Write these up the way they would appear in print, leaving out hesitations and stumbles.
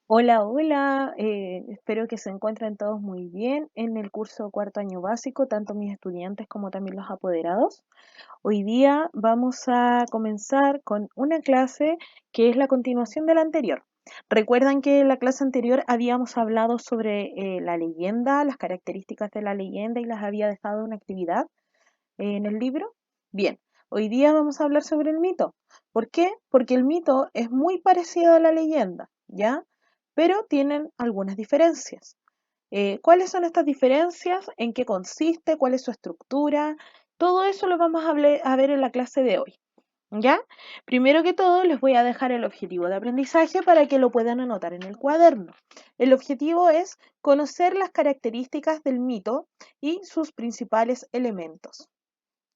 Hola, hola, espero que se encuentren todos muy bien en el curso cuarto año básico, tanto mis estudiantes como también los apoderados. Hoy día vamos a comenzar con una clase que es la continuación de la anterior. ¿Recuerdan que en la clase anterior habíamos hablado sobre la leyenda, las características de la leyenda y las había dejado una actividad en el libro? Bien, hoy día vamos a hablar sobre el mito. ¿Por qué? Porque el mito es muy parecido a la leyenda, ¿ya? Pero tienen algunas diferencias. ¿Cuáles son estas diferencias? ¿En qué consiste? ¿Cuál es su estructura? Todo eso lo vamos a ver en la clase de hoy, ¿ya? Primero que todo, les voy a dejar el objetivo de aprendizaje para que lo puedan anotar en el cuaderno. El objetivo es conocer las características del mito y sus principales elementos.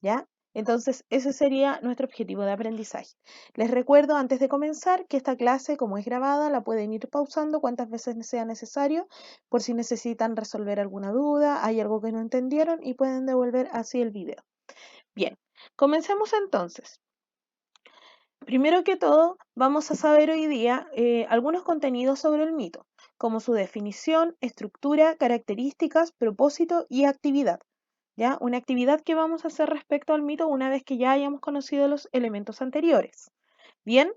¿Ya? Entonces, ese sería nuestro objetivo de aprendizaje. Les recuerdo antes de comenzar que esta clase, como es grabada, la pueden ir pausando cuantas veces sea necesario por si necesitan resolver alguna duda, hay algo que no entendieron y pueden devolver así el video. Bien, comencemos entonces. Primero que todo, vamos a saber hoy día algunos contenidos sobre el mito, como su definición, estructura, características, propósito y actividad. ¿Ya? Una actividad que vamos a hacer respecto al mito una vez que ya hayamos conocido los elementos anteriores. Bien,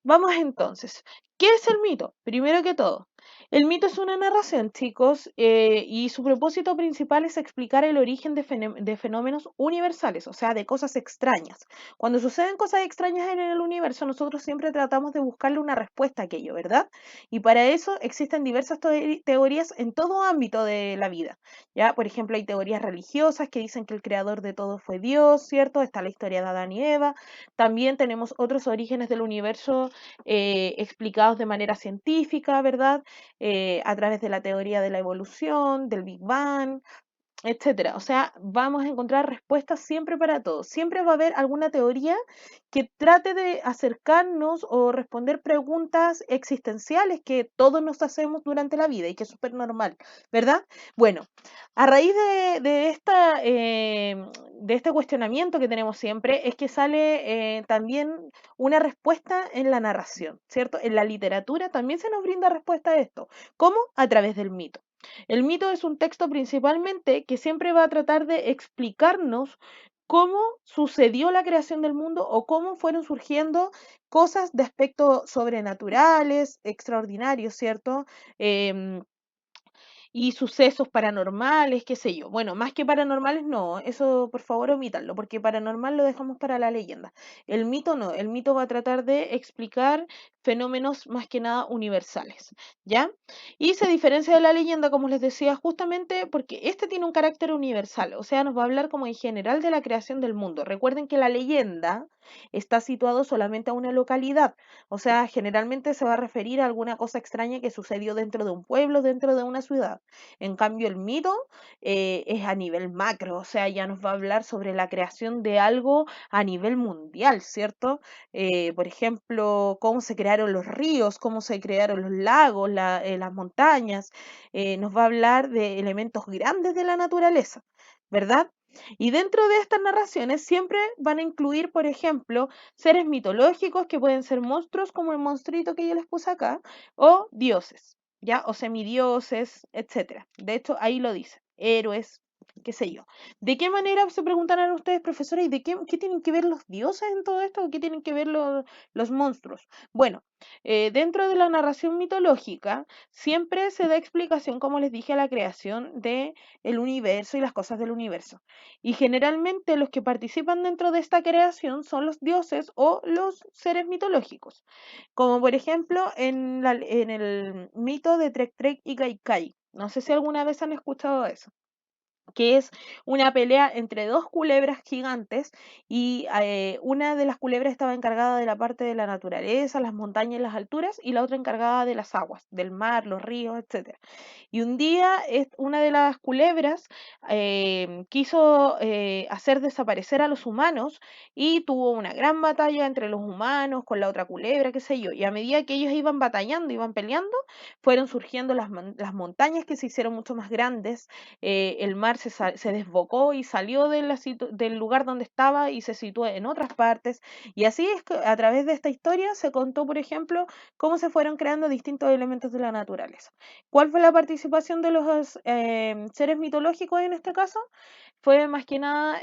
vamos entonces. ¿Qué es el mito? Primero que todo, el mito es una narración, chicos, y su propósito principal es explicar el origen de fenómenos universales, o sea, de cosas extrañas. Cuando suceden cosas extrañas en el universo, nosotros siempre tratamos de buscarle una respuesta a aquello, ¿verdad? Y para eso existen diversas teorías en todo ámbito de la vida. ¿Ya? Por ejemplo, hay teorías religiosas que dicen que el creador de todo fue Dios, ¿cierto? Está la historia de Adán y Eva. También tenemos otros orígenes del universo explicados de manera científica, ¿verdad? A través de la teoría de la evolución, del Big Bang, etcétera. O sea, vamos a encontrar respuestas siempre para todo. Siempre va a haber alguna teoría que trate de acercarnos o responder preguntas existenciales que todos nos hacemos durante la vida y que es súper normal, ¿verdad? Bueno, a raíz de este cuestionamiento que tenemos siempre, es que sale también una respuesta en la narración, ¿cierto? En la literatura también se nos brinda respuesta a esto. ¿Cómo? A través del mito. El mito es un texto principalmente que siempre va a tratar de explicarnos cómo sucedió la creación del mundo o cómo fueron surgiendo cosas de aspectos sobrenaturales, extraordinarios, ¿cierto? Em, y sucesos paranormales, qué sé yo. Bueno, más que paranormales, no, eso por favor omítanlo, porque paranormal lo dejamos para la leyenda. El mito no, el mito va a tratar de explicar fenómenos más que nada universales, ¿ya? Y se diferencia de la leyenda, como les decía, justamente porque este tiene un carácter universal, o sea, nos va a hablar como en general de la creación del mundo. Recuerden que la leyenda está situado solamente a una localidad, o sea, generalmente se va a referir a alguna cosa extraña que sucedió dentro de un pueblo, dentro de una ciudad. En cambio, el mito es a nivel macro, o sea, ya nos va a hablar sobre la creación de algo a nivel mundial, ¿cierto? Por ejemplo, cómo se crearon los ríos, cómo se crearon los lagos, las montañas. Nos va a hablar de elementos grandes de la naturaleza, ¿verdad? Y dentro de estas narraciones siempre van a incluir, por ejemplo, seres mitológicos que pueden ser monstruos como el monstruito que yo les puse acá, o dioses. ¿Ya? O semidioses, etcétera. De hecho, ahí lo dice, héroes, qué sé yo. ¿De qué manera se preguntarán ustedes, profesora, y de qué tienen que ver los dioses en todo esto? ¿O qué tienen que ver los monstruos? Bueno, dentro de la narración mitológica, siempre se da explicación, como les dije, a la creación de el universo y las cosas del universo. Y generalmente los que participan dentro de esta creación son los dioses o los seres mitológicos. Como por ejemplo en el mito de Trek Trek y Kaikai. No sé si alguna vez han escuchado eso, que es una pelea entre dos culebras gigantes y una de las culebras estaba encargada de la parte de la naturaleza, las montañas y las alturas, y la otra encargada de las aguas, del mar, los ríos, etcétera. Y un día una de las culebras quiso hacer desaparecer a los humanos y tuvo una gran batalla entre los humanos con la otra culebra, qué sé yo. Y a medida que ellos iban batallando, iban peleando, fueron surgiendo las montañas que se hicieron mucho más grandes, el mar lugar se desbocó y salió de del lugar donde estaba y se situó en otras partes. Y así es que a través de esta historia se contó, por ejemplo, cómo se fueron creando distintos elementos de la naturaleza. ¿Cuál fue la participación de los seres mitológicos en este caso? Fue más que nada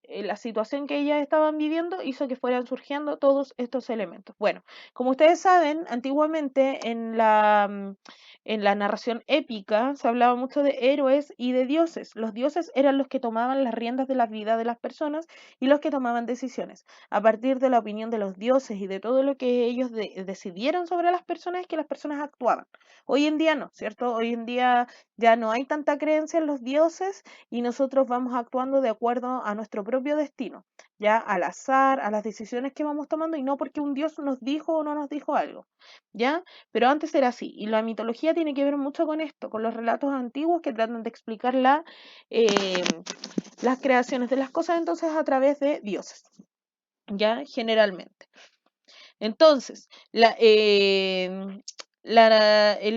la situación que ellas estaban viviendo hizo que fueran surgiendo todos estos elementos. Bueno, como ustedes saben, antiguamente en la narración épica se hablaba mucho de héroes y de dioses. Los dioses eran los que tomaban las riendas de la vida de las personas y los que tomaban decisiones. A partir de la opinión de los dioses y de todo lo que ellos decidieron sobre las personas, es que las personas actuaban. Hoy en día no, ¿cierto? Hoy en día ya no hay tanta creencia en los dioses y nosotros vamos actuando de acuerdo a nuestro propio destino, ya al azar, a las decisiones que vamos tomando y no porque un dios nos dijo o no nos dijo algo, ¿ya? Pero antes era así y la mitología tiene que ver mucho con esto, con los relatos antiguos que tratan de explicar eh, las creaciones de las cosas entonces a través de dioses, ¿ya? Generalmente. Entonces, el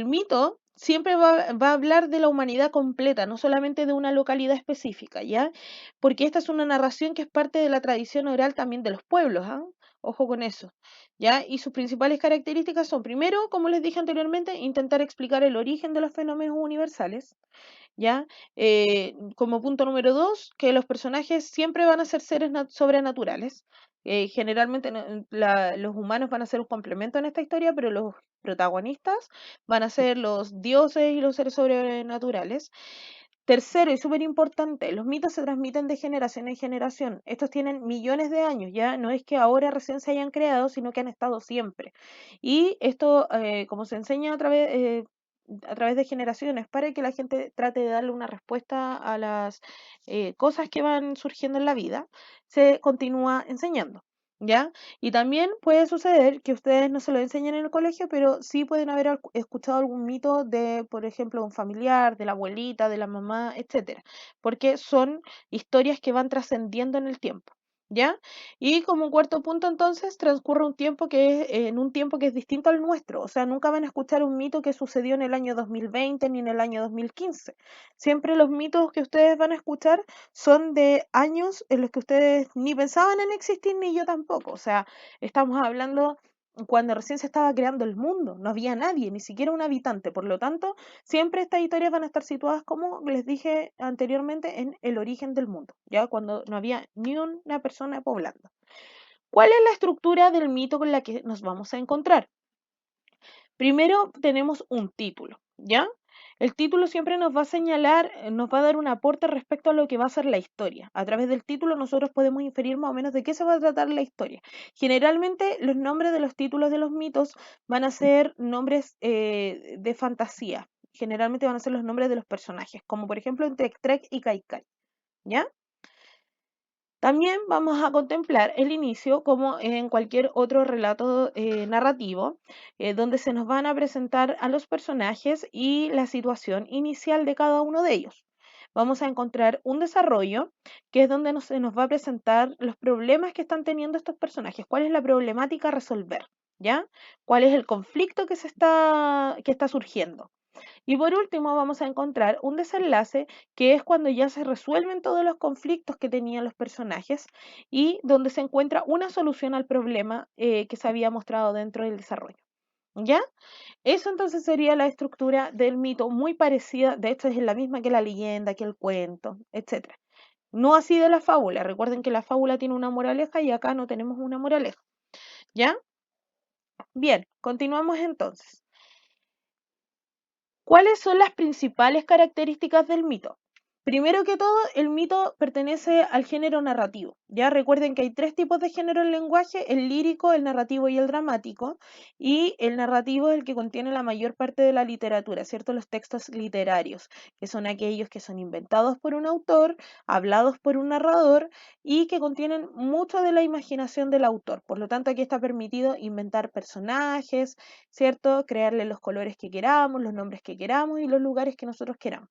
mito siempre va a hablar de la humanidad completa, no solamente de una localidad específica, ¿ya? Porque esta es una narración que es parte de la tradición oral también de los pueblos, ¿ah? Ojo con eso, ¿ya? Y sus principales características son, primero, como les dije anteriormente, intentar explicar el origen de los fenómenos universales, ¿ya? Como punto número dos, que los personajes siempre van a ser seres sobrenaturales. Generalmente los humanos van a ser un complemento en esta historia, pero los protagonistas van a ser los dioses y los seres sobrenaturales. Tercero y súper importante, los mitos se transmiten de generación en generación. Estos tienen millones de años, ya no es que ahora recién se hayan creado, sino que han estado siempre. Y esto, como se enseña a través de generaciones, para que la gente trate de darle una respuesta a las cosas que van surgiendo en la vida, se continúa enseñando. ¿Ya? Y también puede suceder que ustedes no se lo enseñen en el colegio, pero sí pueden haber escuchado algún mito de, por ejemplo, un familiar, de la abuelita, de la mamá, etcétera, porque son historias que van trascendiendo en el tiempo, ¿ya? Y como cuarto punto, entonces, transcurre un tiempo que es, en un tiempo que es distinto al nuestro, o sea, nunca van a escuchar un mito que sucedió en el año 2020 ni en el año 2015. Siempre los mitos que ustedes van a escuchar son de años en los que ustedes ni pensaban en existir ni yo tampoco. O sea, estamos hablando cuando recién se estaba creando el mundo, no había nadie, ni siquiera un habitante. Por lo tanto, siempre estas historias van a estar situadas, como les dije anteriormente, en el origen del mundo, ya cuando no había ni una persona poblando. ¿Cuál es la estructura del mito con la que nos vamos a encontrar? Primero tenemos un título, ¿ya? El título siempre nos va a señalar, nos va a dar un aporte respecto a lo que va a ser la historia. A través del título nosotros podemos inferir más o menos de qué se va a tratar la historia. Generalmente los nombres de los títulos de los mitos van a ser nombres de fantasía. Generalmente van a ser los nombres de los personajes, como por ejemplo en Trek Trek y Kai Kai, ¿ya? También vamos a contemplar el inicio como en cualquier otro relato narrativo, donde se nos van a presentar a los personajes y la situación inicial de cada uno de ellos. Vamos a encontrar un desarrollo que es donde se nos va a presentar los problemas que están teniendo estos personajes, cuál es la problemática a resolver, ¿ya? ¿Cuál es el conflicto que está surgiendo? Y por último, vamos a encontrar un desenlace que es cuando ya se resuelven todos los conflictos que tenían los personajes y donde se encuentra una solución al problema que se había mostrado dentro del desarrollo. ¿Ya? Eso entonces sería la estructura del mito, muy parecida, de hecho es la misma que la leyenda, que el cuento, etcétera. No así de la fábula. Recuerden que la fábula tiene una moraleja y acá no tenemos una moraleja. ¿Ya? Bien, continuamos entonces. ¿Cuáles son las principales características del mito? Primero que todo, el mito pertenece al género narrativo. Ya recuerden que hay tres tipos de género en lenguaje: el lírico, el narrativo y el dramático. Y el narrativo es el que contiene la mayor parte de la literatura, ¿cierto? Los textos literarios, que son aquellos que son inventados por un autor, hablados por un narrador y que contienen mucho de la imaginación del autor. Por lo tanto, aquí está permitido inventar personajes, ¿cierto? Crearle los colores que queramos, los nombres que queramos y los lugares que nosotros queramos,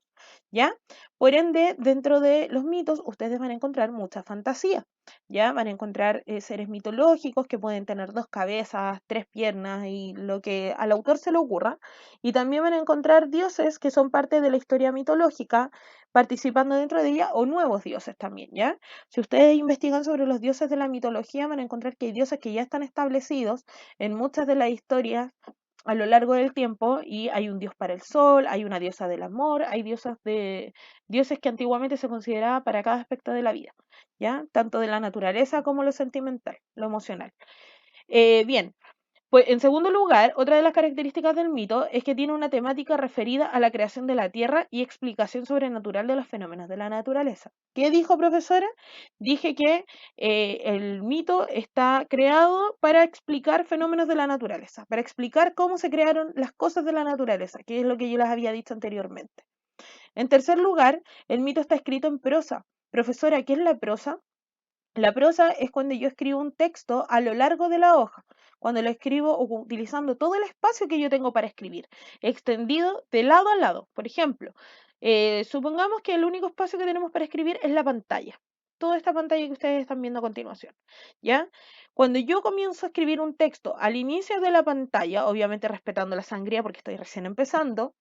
¿ya? Por ende, dentro de los mitos, ustedes van a encontrar mucha fantasía. ¿ya? Van a encontrar seres mitológicos que pueden tener 2 cabezas, 3 piernas y lo que al autor se le ocurra. Y también van a encontrar dioses que son parte de la historia mitológica participando dentro de ella o nuevos dioses también, ¿ya? Si ustedes investigan sobre los dioses de la mitología van a encontrar que hay dioses que ya están establecidos en muchas de las historias a lo largo del tiempo y hay un dios para el sol, hay una diosa del amor, hay dioses que antiguamente se consideraba para cada aspecto de la vida, ¿ya? Tanto de la naturaleza como lo sentimental, lo emocional. Bien, pues en segundo lugar, otra de las características del mito es que tiene una temática referida a la creación de la tierra y explicación sobrenatural de los fenómenos de la naturaleza. ¿Qué dijo, profesora? Dije que el mito está creado para explicar fenómenos de la naturaleza, para explicar cómo se crearon las cosas de la naturaleza, que es lo que yo les había dicho anteriormente. En tercer lugar, el mito está escrito en prosa. Profesora, ¿qué es la prosa? La prosa es cuando yo escribo un texto a lo largo de la hoja, cuando lo escribo utilizando todo el espacio que yo tengo para escribir, extendido de lado a lado. Por ejemplo, supongamos que el único espacio que tenemos para escribir es la pantalla, toda esta pantalla que ustedes están viendo a continuación, ¿ya? Cuando yo comienzo a escribir un texto al inicio de la pantalla, obviamente respetando la sangría porque estoy recién empezando,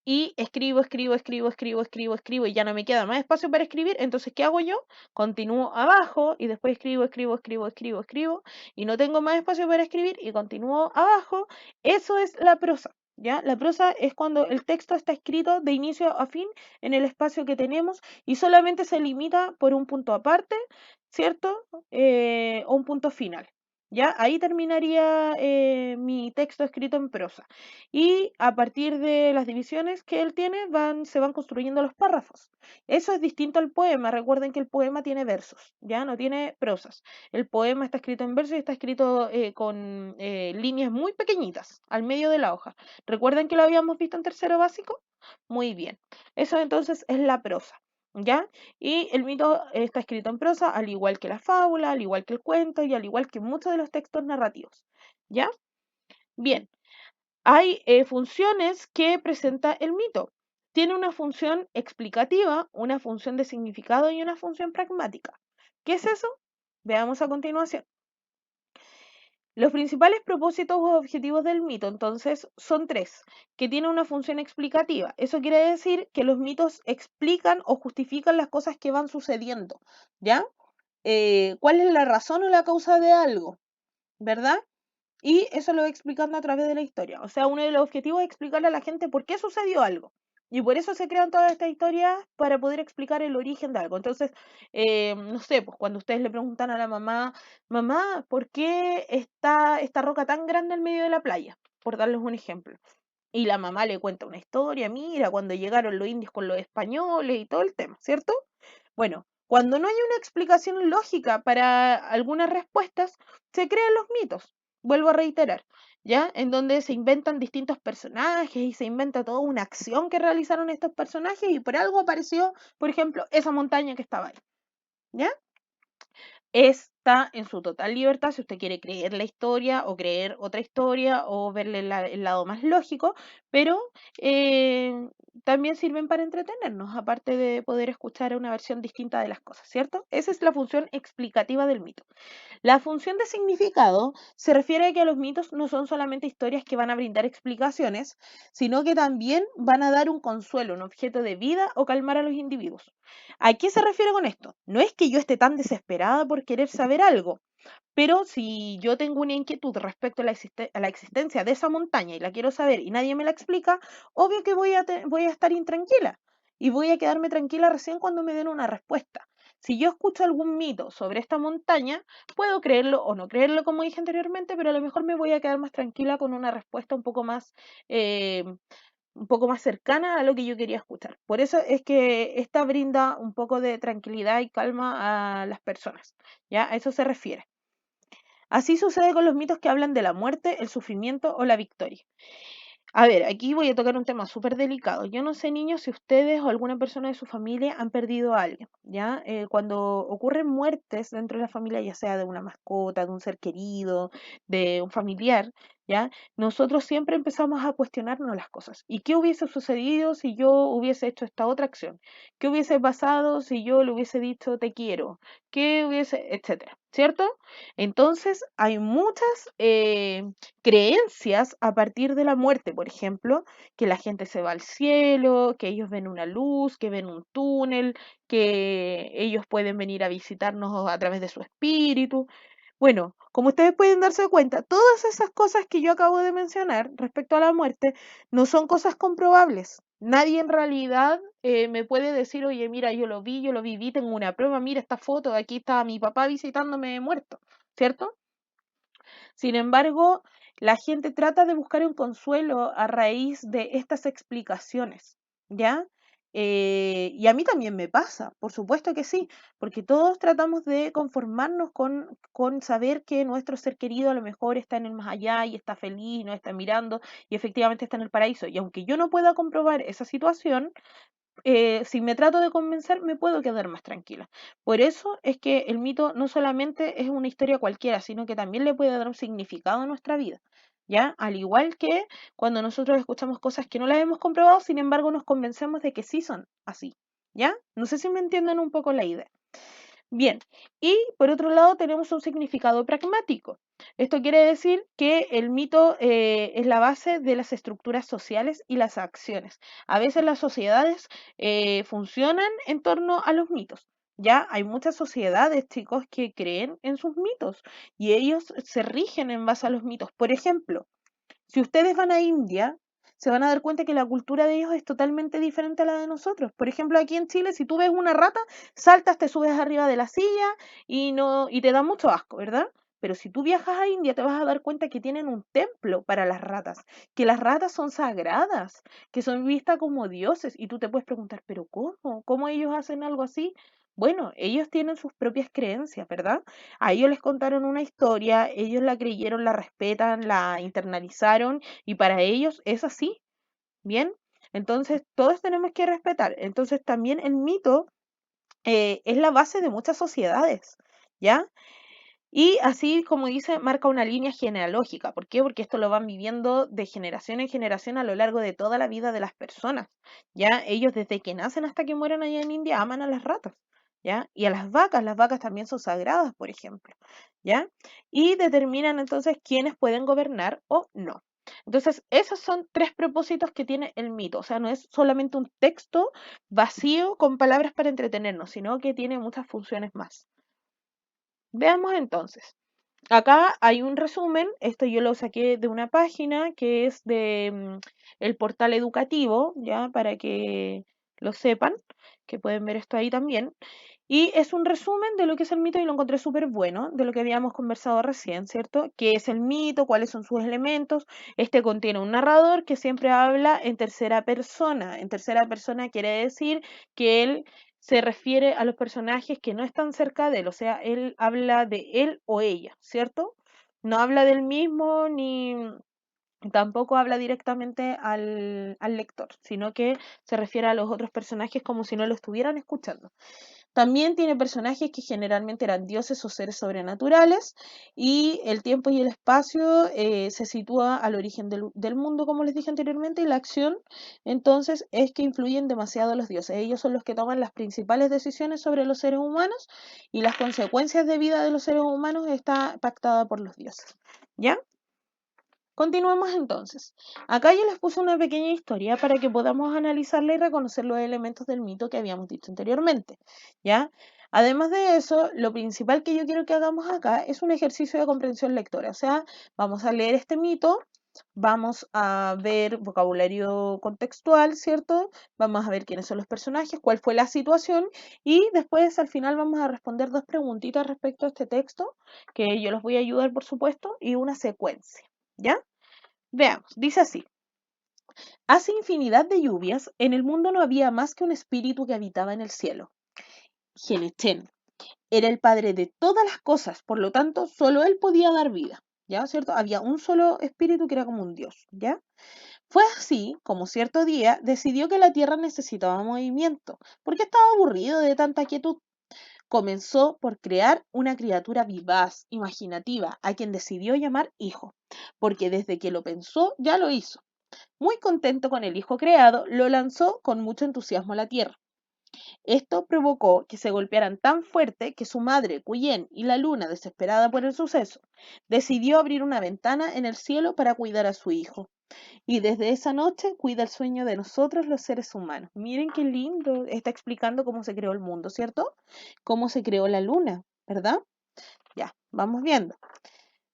y escribo y ya no me queda más espacio para escribir, entonces ¿qué hago yo? Continúo abajo y después escribo y no tengo más espacio para escribir y continúo abajo. Eso es la prosa, ¿ya? La prosa es cuando el texto está escrito de inicio a fin en el espacio que tenemos y solamente se limita por un punto aparte, ¿cierto? O un punto final. ¿Ya? Ahí terminaría mi texto escrito en prosa. Y a partir de las divisiones que él tiene, se van construyendo los párrafos. Eso es distinto al poema. Recuerden que el poema tiene versos, ya no tiene prosas. El poema está escrito en versos y está escrito con líneas muy pequeñitas al medio de la hoja. ¿Recuerden que lo habíamos visto en tercero básico? Muy bien. Eso entonces es la prosa. ¿Ya? Y el mito está escrito en prosa, al igual que la fábula, al igual que el cuento y al igual que muchos de los textos narrativos. ¿Ya? Bien, hay funciones que presenta el mito. Tiene una función explicativa, una función de significado y una función pragmática. ¿Qué es eso? Veamos a continuación. Los principales propósitos o objetivos del mito, entonces, son 3, que tienen una función explicativa. Eso quiere decir que los mitos explican o justifican las cosas que van sucediendo, ¿ya? ¿Cuál es la razón o la causa de algo? ¿Verdad? Y eso lo va explicando a través de la historia. O sea, uno de los objetivos es explicarle a la gente por qué sucedió algo. Y por eso se crean todas estas historias para poder explicar el origen de algo. Entonces, no sé, pues cuando ustedes le preguntan a la mamá, mamá, ¿por qué está esta roca tan grande en medio de la playa? Por darles un ejemplo. Y la mamá le cuenta una historia, mira, cuando llegaron los indios con los españoles y todo el tema, ¿cierto? Bueno, cuando no hay una explicación lógica para algunas respuestas, se crean los mitos. Vuelvo a reiterar, ¿ya? En donde se inventan distintos personajes y se inventa toda una acción que realizaron estos personajes y por algo apareció, por ejemplo, esa montaña que estaba ahí, ¿ya? Está en su total libertad si usted quiere creer la historia o creer otra historia o verle el lado más lógico, pero eh, también sirven para entretenernos, aparte de poder escuchar una versión distinta de las cosas, ¿cierto? Esa es la función explicativa del mito. La función de significado se refiere a que los mitos no son solamente historias que van a brindar explicaciones, sino que también van a dar un consuelo, un objeto de vida o calmar a los individuos. ¿A qué se refiere con esto? No es que yo esté tan desesperada por querer saber algo, pero si yo tengo una inquietud respecto a a la existencia de esa montaña y la quiero saber y nadie me la explica, obvio que voy a estar intranquila y voy a quedarme tranquila recién cuando me den una respuesta. Si yo escucho algún mito sobre esta montaña, puedo creerlo o no creerlo, como dije anteriormente, pero a lo mejor me voy a quedar más tranquila con una respuesta eh, un poco más cercana a lo que yo quería escuchar. Por eso es que esta brinda un poco de tranquilidad y calma a las personas. ¿Ya? A eso se refiere. Así sucede con los mitos que hablan de la muerte, el sufrimiento o la victoria. A ver, aquí voy a tocar un tema súper delicado. Yo no sé, niños, si ustedes o alguna persona de su familia han perdido a alguien, ¿ya? Cuando ocurren muertes dentro de la familia, ya sea de una mascota, de un ser querido, de un familiar, ¿ya? Nosotros siempre empezamos a cuestionarnos las cosas. ¿Y qué hubiese sucedido si yo hubiese hecho esta otra acción? ¿Qué hubiese pasado si yo le hubiese dicho te quiero? ¿Qué hubiese, etcétera? ¿Cierto? Entonces, hay muchas creencias a partir de la muerte, por ejemplo, que la gente se va al cielo, que ellos ven una luz, que ven un túnel, que ellos pueden venir a visitarnos a través de su espíritu. Bueno, como ustedes pueden darse cuenta, todas esas cosas que yo acabo de mencionar respecto a la muerte no son cosas comprobables. Nadie en realidad me puede decir, oye, mira, yo lo vi, yo lo viví, tengo una prueba, mira esta foto, aquí está mi papá visitándome muerto, ¿cierto? Sin embargo, la gente trata de buscar un consuelo a raíz de estas explicaciones, ¿ya? Y a mí también me pasa, por supuesto que sí, porque todos tratamos de conformarnos con saber que nuestro ser querido a lo mejor está en el más allá y está feliz, nos está mirando y efectivamente está en el paraíso. Y aunque yo no pueda comprobar esa situación, si me trato de convencer, me puedo quedar más tranquila. Por eso es que el mito no solamente es una historia cualquiera, sino que también le puede dar un significado a nuestra vida, ¿ya? Al igual que cuando nosotros escuchamos cosas que no las hemos comprobado, sin embargo nos convencemos de que sí son así, ¿ya? No sé si me entienden un poco la idea. Bien, y por otro lado tenemos un significado pragmático. Esto quiere decir que el mito es la base de las estructuras sociales y las acciones. A veces las sociedades funcionan en torno a los mitos. Ya hay muchas sociedades, chicos, que creen en sus mitos y ellos se rigen en base a los mitos. Por ejemplo, si ustedes van a India, se van a dar cuenta que la cultura de ellos es totalmente diferente a la de nosotros. Por ejemplo, aquí en Chile, si tú ves una rata, saltas, te subes arriba de la silla y no y te da mucho asco, ¿verdad? Pero si tú viajas a India, te vas a dar cuenta que tienen un templo para las ratas, que las ratas son sagradas, que son vistas como dioses. Y tú te puedes preguntar, ¿pero cómo? ¿Cómo ellos hacen algo así? Bueno, ellos tienen sus propias creencias, ¿verdad? A ellos les contaron una historia, ellos la creyeron, la respetan, la internalizaron y para ellos es así, ¿bien? Entonces, todos tenemos que respetar. Entonces, también el mito es la base de muchas sociedades, ¿ya? Y así, como dice, marca una línea genealógica. ¿Por qué? Porque esto lo van viviendo de generación en generación a lo largo de toda la vida de las personas. ¿Ya? Ellos desde que nacen hasta que mueren allá en India aman a las ratas. ¿Ya? Y a las vacas también son sagradas, por ejemplo. ¿Ya? Y determinan entonces quiénes pueden gobernar o no. Entonces, esos son tres propósitos que tiene el mito. O sea, no es solamente un texto vacío con palabras para entretenernos, sino que tiene muchas funciones más. Veamos entonces. Acá hay un resumen, esto yo lo saqué de una página que es de el portal educativo, ya para que lo sepan, que pueden ver esto ahí también. Y es un resumen de lo que es el mito y lo encontré súper bueno, de lo que habíamos conversado recién, ¿cierto? ¿Qué es el mito? ¿Cuáles son sus elementos? Este contiene un narrador que siempre habla en tercera persona. En tercera persona quiere decir que él se refiere a los personajes que no están cerca de él, o sea, él habla de él o ella, ¿cierto? No habla del mismo ni tampoco habla directamente al lector, sino que se refiere a los otros personajes como si no lo estuvieran escuchando. También tiene personajes que generalmente eran dioses o seres sobrenaturales y el tiempo y el espacio se sitúa al origen del mundo, como les dije anteriormente, y la acción entonces es que influyen demasiado los dioses. Ellos son los que toman las principales decisiones sobre los seres humanos y las consecuencias de vida de los seres humanos está pactada por los dioses. ¿Ya? Continuemos entonces. Acá yo les puse una pequeña historia para que podamos analizarla y reconocer los elementos del mito que habíamos dicho anteriormente, ¿ya? Además de eso, lo principal que yo quiero que hagamos acá es un ejercicio de comprensión lectora, o sea, vamos a leer este mito, vamos a ver vocabulario contextual, ¿cierto? Vamos a ver quiénes son los personajes, cuál fue la situación y después al final vamos a responder dos preguntitas respecto a este texto, que yo los voy a ayudar, por supuesto, y una secuencia, ¿ya? Veamos, dice así. Hace infinidad de lluvias, en el mundo no había más que un espíritu que habitaba en el cielo. Genechen era el padre de todas las cosas, por lo tanto, solo él podía dar vida, ¿ya? ¿Cierto? Había un solo espíritu que era como un dios, ¿ya? Fue así como cierto día decidió que la tierra necesitaba movimiento, porque estaba aburrido de tanta quietud. Comenzó por crear una criatura vivaz, imaginativa, a quien decidió llamar hijo, porque desde que lo pensó ya lo hizo. Muy contento con el hijo creado, lo lanzó con mucho entusiasmo a la tierra. Esto provocó que se golpearan tan fuerte que su madre, Cuyen, y la luna, desesperada por el suceso, decidió abrir una ventana en el cielo para cuidar a su hijo. Y desde esa noche cuida el sueño de nosotros los seres humanos. Miren qué lindo, está explicando cómo se creó el mundo, ¿cierto? Cómo se creó la luna, ¿verdad? Ya, vamos viendo.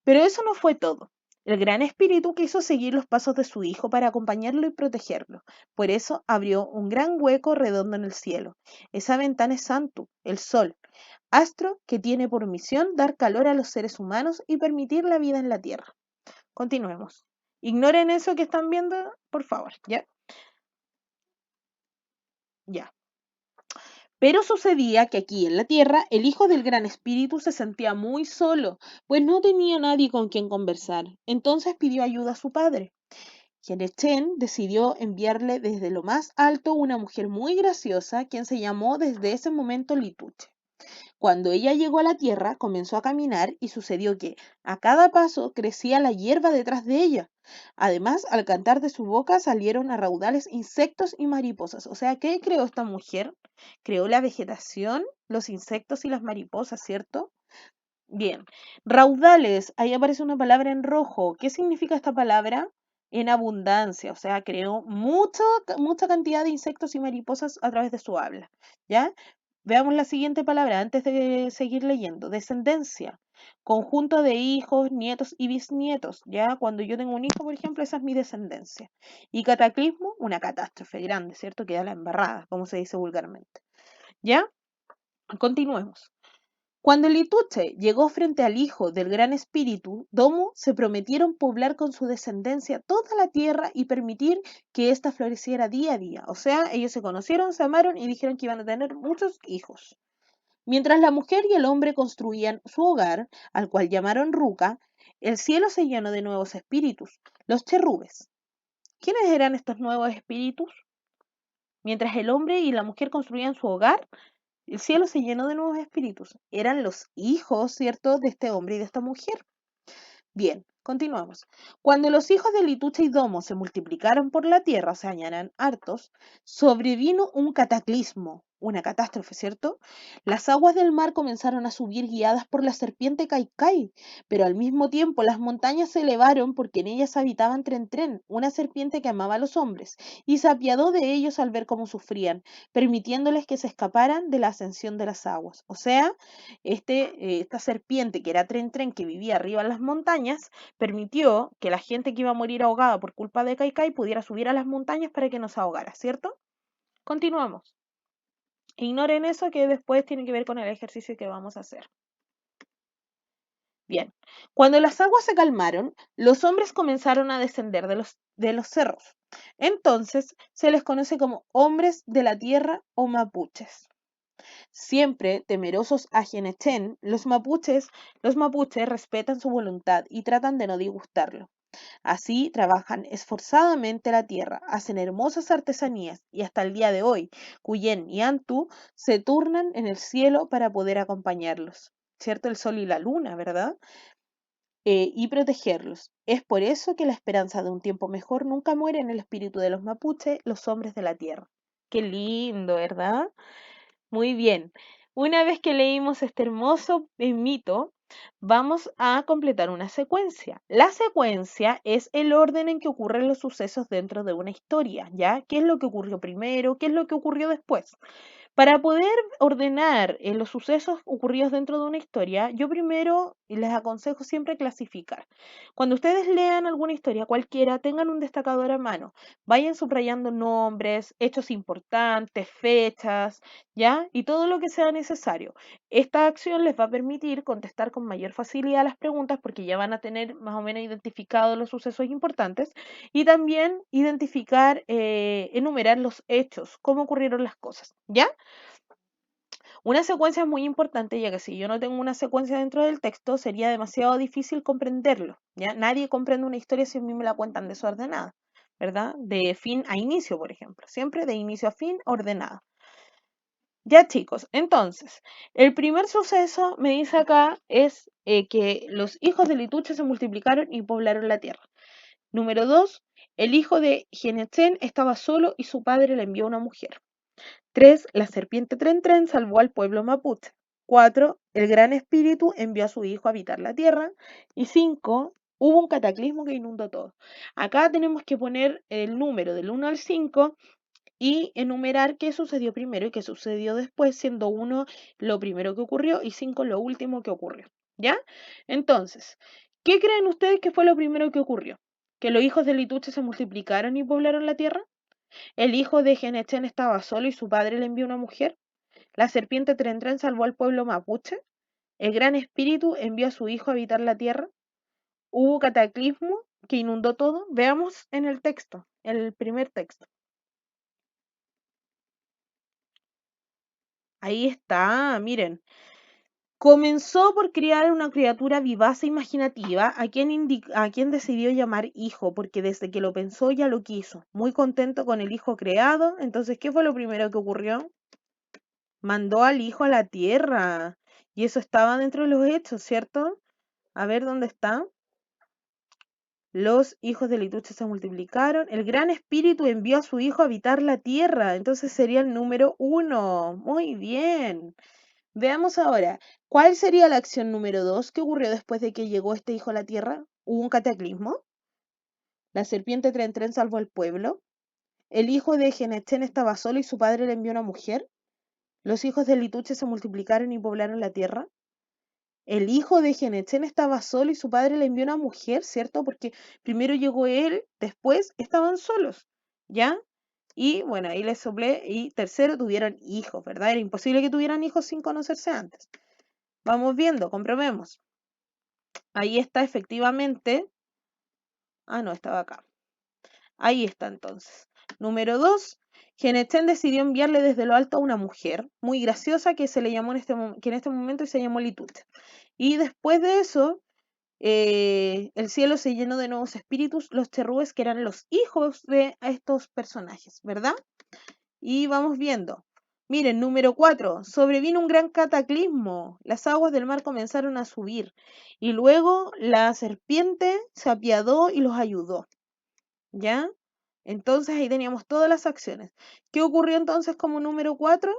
Pero eso no fue todo. El Gran Espíritu quiso seguir los pasos de su hijo para acompañarlo y protegerlo. Por eso abrió un gran hueco redondo en el cielo. Esa ventana es Santu, el sol, astro que tiene por misión dar calor a los seres humanos y permitir la vida en la Tierra. Continuemos. Ignoren eso que están viendo, por favor, ¿ya? Ya. Pero sucedía que aquí en la tierra el hijo del Gran Espíritu se sentía muy solo, pues no tenía nadie con quien conversar. Entonces pidió ayuda a su padre. Chen decidió enviarle desde lo más alto una mujer muy graciosa, quien se llamó desde ese momento Lituche. Cuando ella llegó a la tierra, comenzó a caminar y sucedió que a cada paso crecía la hierba detrás de ella. Además, al cantar de su boca salieron a raudales insectos y mariposas. O sea, ¿qué creó esta mujer? Creó la vegetación, los insectos y las mariposas, ¿cierto? Bien. Raudales, ahí aparece una palabra en rojo. ¿Qué significa esta palabra? En abundancia, o sea, creó mucha cantidad de insectos y mariposas a través de su habla. ¿Ya? Veamos la siguiente palabra antes de seguir leyendo. Descendencia. Conjunto de hijos, nietos y bisnietos. Ya cuando yo tengo un hijo, por ejemplo, esa es mi descendencia. Y cataclismo, una catástrofe grande, ¿cierto? Que da la embarrada, como se dice vulgarmente. ¿Ya? Continuemos. Cuando Lituche llegó frente al hijo del gran espíritu, Domo se prometieron poblar con su descendencia toda la tierra y permitir que ésta floreciera día a día. O sea, ellos se conocieron, se amaron y dijeron que iban a tener muchos hijos. Mientras la mujer y el hombre construían su hogar, al cual llamaron Ruca, el cielo se llenó de nuevos espíritus, los cherubes. ¿Quiénes eran estos nuevos espíritus? Mientras el hombre y la mujer construían su hogar, el cielo se llenó de nuevos espíritus. Eran los hijos, ¿cierto?, de este hombre y de esta mujer. Bien, continuamos. Cuando los hijos de Litucha y Domo se multiplicaron por la tierra, o sea, ya eran hartos, sobrevino un cataclismo, una catástrofe, ¿cierto? Las aguas del mar comenzaron a subir guiadas por la serpiente Kaikai, pero al mismo tiempo las montañas se elevaron porque en ellas habitaban Tren, una serpiente que amaba a los hombres, y se apiadó de ellos al ver cómo sufrían, permitiéndoles que se escaparan de la ascensión de las aguas. O sea, esta serpiente que era Tren, que vivía arriba en las montañas, permitió que la gente que iba a morir ahogada por culpa de Kaikai pudiera subir a las montañas para que no se ahogara, ¿cierto? Continuamos. Ignoren eso que después tiene que ver con el ejercicio que vamos a hacer. Bien, cuando las aguas se calmaron, los hombres comenzaron a descender de los cerros. Entonces se les conoce como hombres de la tierra o mapuches. Siempre temerosos a Geneten, los mapuches respetan su voluntad y tratan de no disgustarlo. Así trabajan esforzadamente la tierra, hacen hermosas artesanías y hasta el día de hoy, Cuyen y Antu se turnan en el cielo para poder acompañarlos, ¿cierto? El sol y la luna, ¿verdad? Y protegerlos. Es por eso que la esperanza de un tiempo mejor nunca muere en el espíritu de los mapuches, los hombres de la tierra. Qué lindo, ¿verdad? Muy bien. Una vez que leímos este hermoso mito, vamos a completar una secuencia. La secuencia es el orden en que ocurren los sucesos dentro de una historia, ¿ya? ¿Qué es lo que ocurrió primero? ¿Qué es lo que ocurrió después? Para poder ordenar los sucesos ocurridos dentro de una historia, yo primero les aconsejo siempre clasificar. Cuando ustedes lean alguna historia cualquiera, tengan un destacador a mano. Vayan subrayando nombres, hechos importantes, fechas, ¿ya? Y todo lo que sea necesario. Esta acción les va a permitir contestar con mayor facilidad las preguntas porque ya van a tener más o menos identificados los sucesos importantes y también identificar, enumerar los hechos, cómo ocurrieron las cosas, ¿ya? Una secuencia es muy importante, ya que si yo no tengo una secuencia dentro del texto, sería demasiado difícil comprenderlo, ¿ya? Nadie comprende una historia si a mí me la cuentan desordenada, ¿verdad? De fin a inicio, por ejemplo, siempre de inicio a fin ordenada. Ya chicos, entonces, el primer suceso, me dice acá, es que los hijos de Lituche se multiplicaron y poblaron la tierra. Número 2, el hijo de Genechen estaba solo y su padre le envió una mujer. 3, la serpiente Tren Tren salvó al pueblo mapuche. 4, el gran espíritu envió a su hijo a habitar la tierra. Y 5, hubo un cataclismo que inundó todo. Acá tenemos que poner el número del 1 al 5 y enumerar qué sucedió primero y qué sucedió después, siendo 1 lo primero que ocurrió y 5 lo último que ocurrió. ¿Ya? Entonces, ¿qué creen ustedes que fue lo primero que ocurrió? ¿Que los hijos de Lituche se multiplicaron y poblaron la tierra? ¿El hijo de Genechen estaba solo y su padre le envió una mujer? ¿La serpiente Tren Tren salvó al pueblo mapuche? ¿El gran espíritu envió a su hijo a habitar la tierra? ¿Hubo cataclismo que inundó todo? Veamos en el texto, el primer texto. Ahí está, miren. Comenzó por criar una criatura vivaz e imaginativa a quien decidió llamar hijo, porque desde que lo pensó ya lo quiso. Muy contento con el hijo creado, entonces, ¿qué fue lo primero que ocurrió? Mandó al hijo a la tierra. Y eso estaba dentro de los hechos, ¿cierto? A ver dónde está. Los hijos de Lituche se multiplicaron. El gran espíritu envió a su hijo a habitar la tierra. Entonces sería el número 1. Muy bien. Veamos ahora, ¿cuál sería la acción número 2 que ocurrió después de que llegó este hijo a la tierra? ¿Hubo un cataclismo? ¿La serpiente Tren Tren salvó al pueblo? ¿El hijo de Genechen estaba solo y su padre le envió una mujer? ¿Los hijos de Lituche se multiplicaron y poblaron la tierra? El hijo de Genechen estaba solo y su padre le envió una mujer, ¿cierto? Porque primero llegó él, después estaban solos, ¿ya? Y bueno, ahí les soplé. Y tercero, tuvieron hijos, ¿verdad? Era imposible que tuvieran hijos sin conocerse antes. Vamos viendo, comprobemos. Ahí está efectivamente. Ah, no, estaba acá. Ahí está entonces. Número 2. Genechen decidió enviarle desde lo alto a una mujer muy graciosa que se le llamó que en este momento se llamó Lituche. Y después de eso, el cielo se llenó de nuevos espíritus, los cherrúes, que eran los hijos de estos personajes, ¿verdad? Y vamos viendo. Miren, número 4. Sobrevino un gran cataclismo. Las aguas del mar comenzaron a subir. Y luego la serpiente se apiadó y los ayudó. ¿Ya? Entonces ahí teníamos todas las acciones. ¿Qué ocurrió entonces como número 4?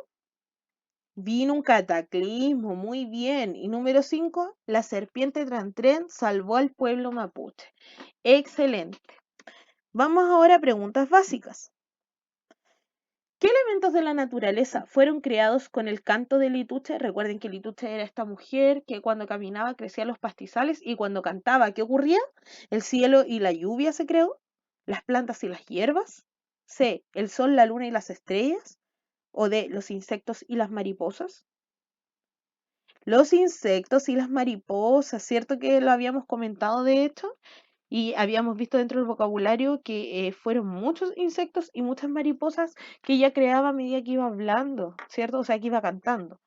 Vino un cataclismo, muy bien. Y número 5, la serpiente Tren Tren salvó al pueblo mapuche. Excelente. Vamos ahora a preguntas básicas. ¿Qué elementos de la naturaleza fueron creados con el canto de Lituche? Recuerden que Lituche era esta mujer que cuando caminaba crecía los pastizales y cuando cantaba, ¿qué ocurría? El cielo y la lluvia se creó, las plantas y las hierbas. C, el sol, la luna y las estrellas. O D, los insectos y las mariposas. Los insectos y las mariposas, ¿cierto que lo habíamos comentado de hecho? Y habíamos visto dentro del vocabulario que fueron muchos insectos y muchas mariposas que ella creaba a medida que iba hablando, ¿cierto? O sea, que iba cantando,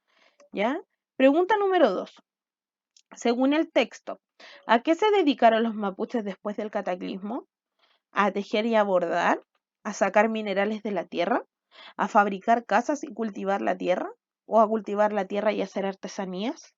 ¿ya? Pregunta número 2. Según el texto, ¿a qué se dedicaron los mapuches después del cataclismo? ¿A tejer y a bordar? ¿A sacar minerales de la tierra? ¿A fabricar casas y cultivar la tierra? ¿O a cultivar la tierra y hacer artesanías?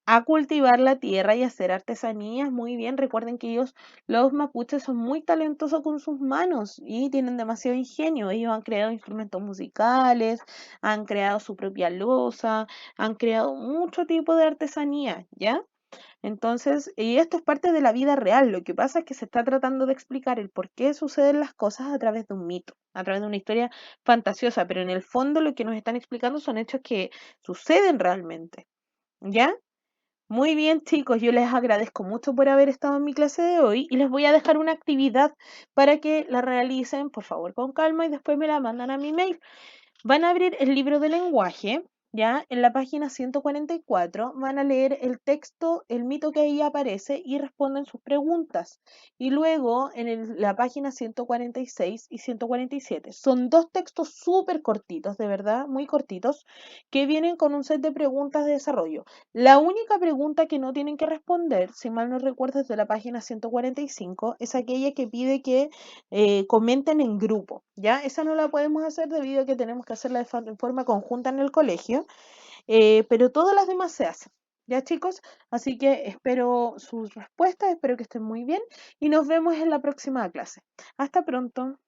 A cultivar la tierra y hacer artesanías. Muy bien, recuerden que ellos, los mapuches, son muy talentosos con sus manos y tienen demasiado ingenio. Ellos han creado instrumentos musicales, han creado su propia loza, han creado mucho tipo de artesanía, ¿ya? Entonces, y esto es parte de la vida real. Lo que pasa es que se está tratando de explicar el por qué suceden las cosas a través de un mito, a través de una historia fantasiosa, pero en el fondo lo que nos están explicando son hechos que suceden realmente, ¿ya? Muy bien, chicos, yo les agradezco mucho por haber estado en mi clase de hoy y les voy a dejar una actividad para que la realicen, por favor, con calma y después me la mandan a mi mail. Van a abrir el libro de lenguaje Ya en la página 144 van a leer el texto, el mito que ahí aparece y responden sus preguntas. Y luego en la página 146 y 147 son dos textos súper cortitos, de verdad, muy cortitos, que vienen con un set de preguntas de desarrollo. La única pregunta que no tienen que responder, si mal no recuerdo, es de la página 145, es aquella que pide que comenten en grupo, ¿ya? Esa no la podemos hacer debido a que tenemos que hacerla de forma conjunta en el colegio, pero todas las demás se hacen, ¿ya, chicos? Así que espero sus respuestas, espero que estén muy bien y nos vemos en la próxima clase. Hasta pronto.